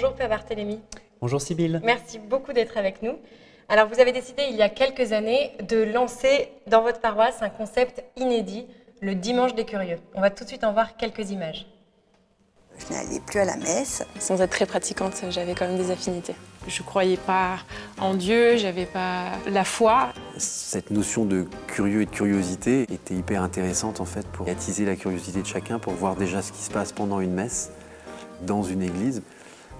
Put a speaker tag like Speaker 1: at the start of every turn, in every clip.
Speaker 1: Bonjour Père Barthélemy.
Speaker 2: Bonjour Sybille.
Speaker 1: Merci beaucoup d'être avec nous. Alors vous avez décidé il y a quelques années de lancer dans votre paroisse un concept inédit, le Dimanche des Curieux. On va tout de suite en voir quelques images.
Speaker 3: Je n'allais plus à la messe.
Speaker 4: Sans être très pratiquante, j'avais quand même des affinités. Je ne croyais pas en Dieu, j'avais pas la foi.
Speaker 2: Cette notion de curieux et de curiosité était hyper intéressante en fait pour attiser la curiosité de chacun, pour voir déjà ce qui se passe pendant une messe dans une église.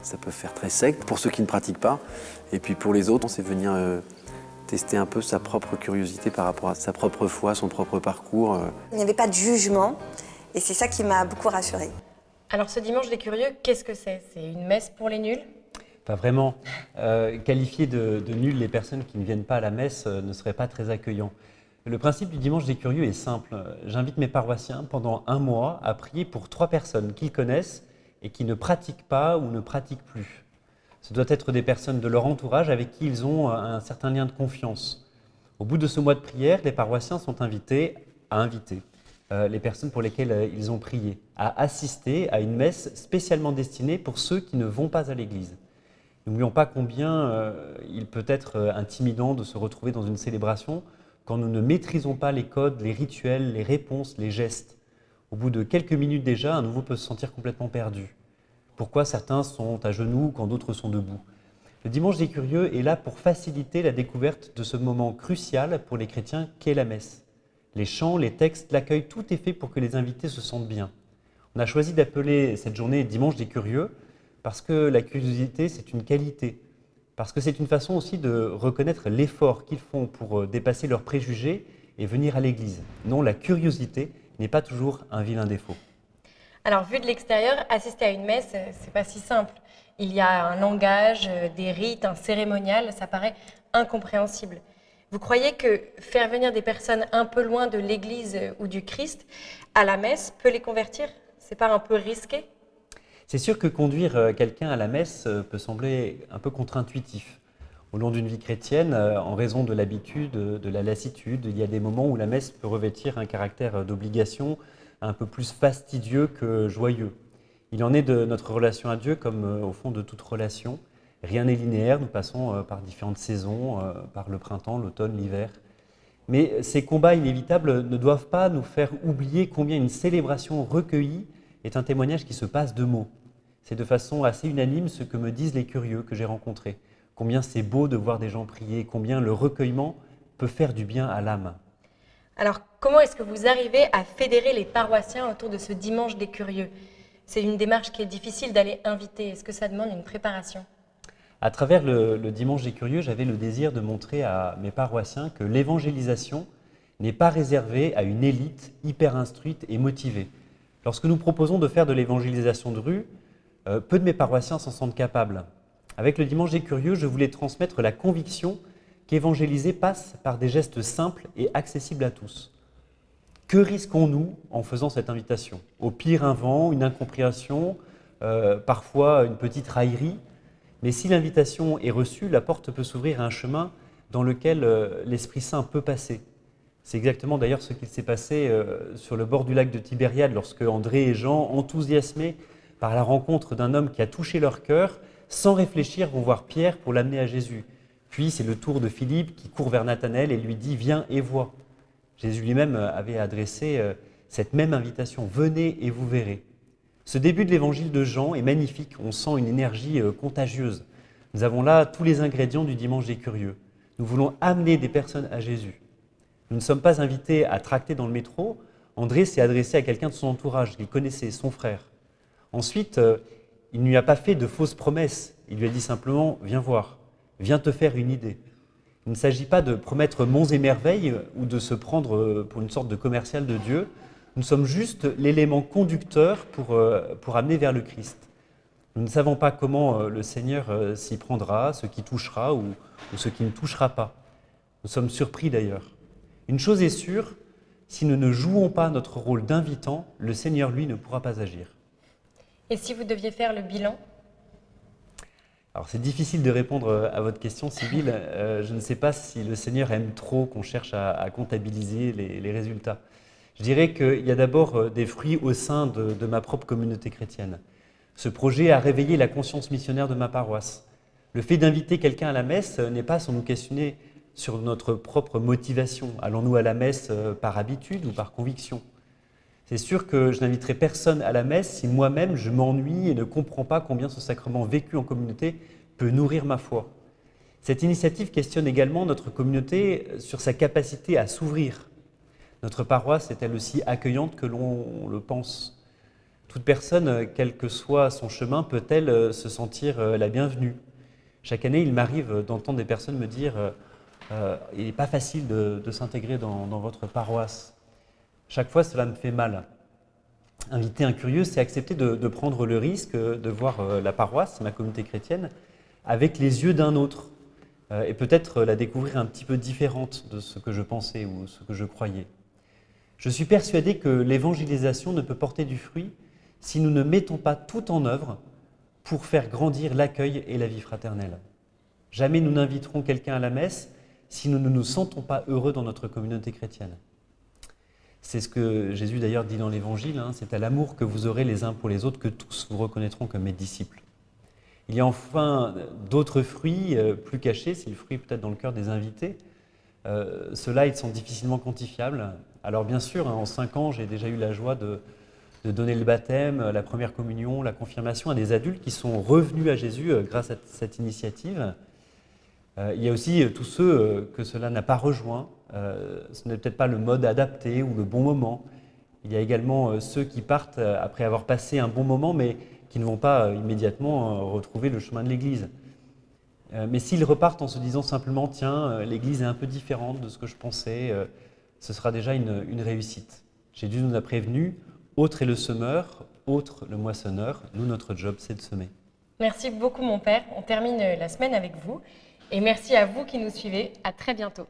Speaker 2: Ça peut faire très secte pour ceux qui ne pratiquent pas. Et puis pour les autres, c'est venir tester un peu sa propre curiosité par rapport à sa propre foi, son propre parcours.
Speaker 3: Il n'y avait pas de jugement et c'est ça qui m'a beaucoup rassurée.
Speaker 1: Alors ce Dimanche des Curieux, qu'est-ce que c'est? C'est une messe pour les nuls?
Speaker 5: Pas vraiment. Qualifier de nuls les personnes qui ne viennent pas à la messe ne serait pas très accueillant. Le principe du Dimanche des Curieux est simple. J'invite mes paroissiens pendant un mois à prier pour 3 personnes qu'ils connaissent et qui ne pratiquent pas ou ne pratiquent plus. Ce doit être des personnes de leur entourage avec qui ils ont un certain lien de confiance. Au bout de ce mois de prière, les paroissiens sont invités à inviter les personnes pour lesquelles ils ont prié, à assister à une messe spécialement destinée pour ceux qui ne vont pas à l'église. N'oublions pas combien il peut être intimidant de se retrouver dans une célébration quand nous ne maîtrisons pas les codes, les rituels, les réponses, les gestes. Au bout de quelques minutes déjà, un nouveau peut se sentir complètement perdu. Pourquoi certains sont à genoux quand d'autres sont debout? Le Dimanche des Curieux est là pour faciliter la découverte de ce moment crucial pour les chrétiens qu'est la messe. Les chants, les textes, l'accueil, tout est fait pour que les invités se sentent bien. On a choisi d'appeler cette journée Dimanche des Curieux parce que la curiosité, c'est une qualité, parce que c'est une façon aussi de reconnaître l'effort qu'ils font pour dépasser leurs préjugés et venir à l'église. Non, la curiosité n'est pas toujours un vilain défaut.
Speaker 1: Alors vu de l'extérieur, assister à une messe, c'est pas si simple. Il y a un langage, des rites, un cérémonial, ça paraît incompréhensible. Vous croyez que faire venir des personnes un peu loin de l'Église ou du Christ à la messe peut les convertir? C'est pas un peu risqué?
Speaker 5: C'est sûr que conduire quelqu'un à la messe peut sembler un peu contre-intuitif. Au long d'une vie chrétienne, en raison de l'habitude, de la lassitude, il y a des moments où la messe peut revêtir un caractère d'obligation un peu plus fastidieux que joyeux. Il en est de notre relation à Dieu comme au fond de toute relation. Rien n'est linéaire, nous passons par différentes saisons, par le printemps, l'automne, l'hiver. Mais ces combats inévitables ne doivent pas nous faire oublier combien une célébration recueillie est un témoignage qui se passe de mots. C'est de façon assez unanime ce que me disent les curieux que j'ai rencontrés. Combien c'est beau de voir des gens prier, combien le recueillement peut faire du bien à l'âme.
Speaker 1: Alors comment est-ce que vous arrivez à fédérer les paroissiens autour de ce Dimanche des Curieux? C'est une démarche qui est difficile d'aller inviter. Est-ce que ça demande une préparation?
Speaker 5: À travers le Dimanche des Curieux, j'avais le désir de montrer à mes paroissiens que l'évangélisation n'est pas réservée à une élite hyper instruite et motivée. Lorsque nous proposons de faire de l'évangélisation de rue, peu de mes paroissiens s'en sentent capables. Avec le Dimanche des Curieux, je voulais transmettre la conviction qu'évangéliser passe par des gestes simples et accessibles à tous. Que risquons-nous en faisant cette invitation? Au pire, un vent, une incompréhension, parfois une petite raillerie. Mais si l'invitation est reçue, la porte peut s'ouvrir à un chemin dans lequel l'Esprit Saint peut passer. C'est exactement d'ailleurs ce qu'il s'est passé sur le bord du lac de Tibériade, lorsque André et Jean, enthousiasmés par la rencontre d'un homme qui a touché leur cœur, sans réfléchir, vont voir Pierre pour l'amener à Jésus. Puis c'est le tour de Philippe qui court vers Nathanaël et lui dit « Viens et vois ». Jésus lui-même avait adressé cette même invitation « Venez et vous verrez ». Ce début de l'évangile de Jean est magnifique, on sent une énergie contagieuse. Nous avons là tous les ingrédients du Dimanche des Curieux. Nous voulons amener des personnes à Jésus. Nous ne sommes pas invités à tracter dans le métro. André s'est adressé à quelqu'un de son entourage, qu'il connaissait, son frère. Ensuite, il ne lui a pas fait de fausses promesses. Il lui a dit simplement « Viens voir, viens te faire une idée ». Il ne s'agit pas de promettre monts et merveilles ou de se prendre pour une sorte de commercial de Dieu. Nous sommes juste l'élément conducteur pour amener vers le Christ. Nous ne savons pas comment le Seigneur s'y prendra, ce qui touchera ou ce qui ne touchera pas. Nous sommes surpris d'ailleurs. Une chose est sûre, si nous ne jouons pas notre rôle d'invitant, le Seigneur, lui, ne pourra pas agir.
Speaker 1: Et si vous deviez faire le bilan?
Speaker 5: Alors c'est difficile de répondre à votre question, Sybille. Je ne sais pas si le Seigneur aime trop qu'on cherche à comptabiliser les résultats. Je dirais qu'il y a d'abord des fruits au sein de ma propre communauté chrétienne. Ce projet a réveillé la conscience missionnaire de ma paroisse. Le fait d'inviter quelqu'un à la messe n'est pas sans nous questionner sur notre propre motivation. Allons-nous à la messe par habitude ou par conviction? C'est sûr que je n'inviterai personne à la messe si moi-même je m'ennuie et ne comprends pas combien ce sacrement vécu en communauté peut nourrir ma foi. Cette initiative questionne également notre communauté sur sa capacité à s'ouvrir. Notre paroisse est elle aussi accueillante que l'on le pense. Toute personne, quel que soit son chemin, peut-elle se sentir la bienvenue? Chaque année, il m'arrive d'entendre des personnes me dire il n'est pas facile de s'intégrer dans votre paroisse. Chaque fois, cela me fait mal. Inviter un curieux, c'est accepter de prendre le risque de voir la paroisse, ma communauté chrétienne, avec les yeux d'un autre, et peut-être la découvrir un petit peu différente de ce que je pensais ou ce que je croyais. Je suis persuadé que l'évangélisation ne peut porter du fruit si nous ne mettons pas tout en œuvre pour faire grandir l'accueil et la vie fraternelle. Jamais nous n'inviterons quelqu'un à la messe si nous ne nous sentons pas heureux dans notre communauté chrétienne. C'est ce que Jésus d'ailleurs dit dans l'Évangile, c'est à l'amour que vous aurez les uns pour les autres que tous vous reconnaîtront comme mes disciples. Il y a enfin d'autres fruits plus cachés, c'est le fruit peut-être dans le cœur des invités. Ceux-là, ils sont difficilement quantifiables. Alors bien sûr, en 5 ans, j'ai déjà eu la joie de donner le baptême, la première communion, la confirmation à des adultes qui sont revenus à Jésus grâce à cette initiative. Il y a aussi tous ceux que cela n'a pas rejoint. Ce n'est peut-être pas le mode adapté ou le bon moment. Il y a également ceux qui partent après avoir passé un bon moment, mais qui ne vont pas immédiatement retrouver le chemin de l'Église. Mais s'ils repartent en se disant simplement « Tiens, l'Église est un peu différente de ce que je pensais », ce sera déjà une réussite. Jésus nous a prévenus, autre est le semeur, autre le moissonneur. Nous, notre job, c'est de semer.
Speaker 1: Merci beaucoup mon père. On termine la semaine avec vous. Et merci à vous qui nous suivez. À très bientôt.